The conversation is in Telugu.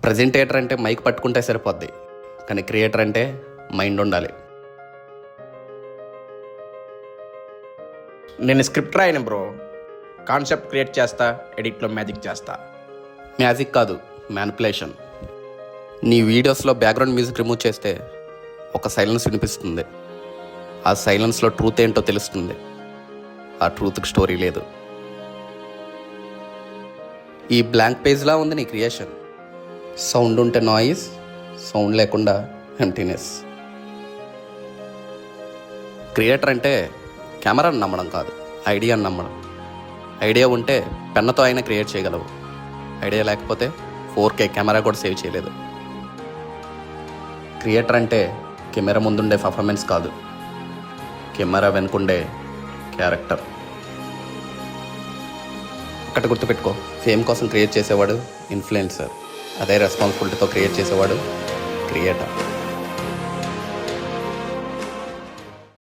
ప్రజెంటేటర్ అంటే మైక్ పట్టుకుంటే సరిపోద్ది, కానీ క్రియేటర్ అంటే మైండ్ ఉండాలి. నేను స్క్రిప్ట్ రాయను బ్రో, కాన్సెప్ట్ క్రియేట్ చేస్తా, ఎడిట్లో మ్యాజిక్ చేస్తా. మ్యాజిక్ కాదు, మ్యానిపులేషన్. నీ వీడియోస్లో బ్యాక్గ్రౌండ్ మ్యూజిక్ రిమూవ్ చేస్తే ఒక సైలెన్స్ వినిపిస్తుంది. ఆ సైలెన్స్లో ట్రూత్ ఏంటో తెలుస్తుంది. ఆ ట్రూత్కి స్టోరీ లేదు. ఈ బ్లాంక్ పేజ్లా ఉంది నీ క్రియేషన్. సౌండ్ ఉంటే నాయిస్, సౌండ్ లేకుండా ఎంప్టీనెస్. క్రియేటర్ అంటే కెమెరాని నమ్మడం కాదు, ఐడియాని నమ్మడం. ఐడియా ఉంటే పెన్నతో అయినా క్రియేట్ చేయగలవు. ఐడియా లేకపోతే 4K కెమెరా కూడా సేవ్ చేయలేదు. క్రియేటర్ అంటే కెమెరా ముందుండే పర్ఫార్మెన్స్ కాదు, కెమెరా వెనుకుండే క్యారెక్టర్. ఒకటి గుర్తుపెట్టుకో, ఫేమ్ కోసం క్రియేట్ చేసేవాడు ఇన్ఫ్లుయెన్సర్, అదే రెస్పాన్సిబిలిటీతో క్రియేట్ చేసేవాడు క్రియేటర్.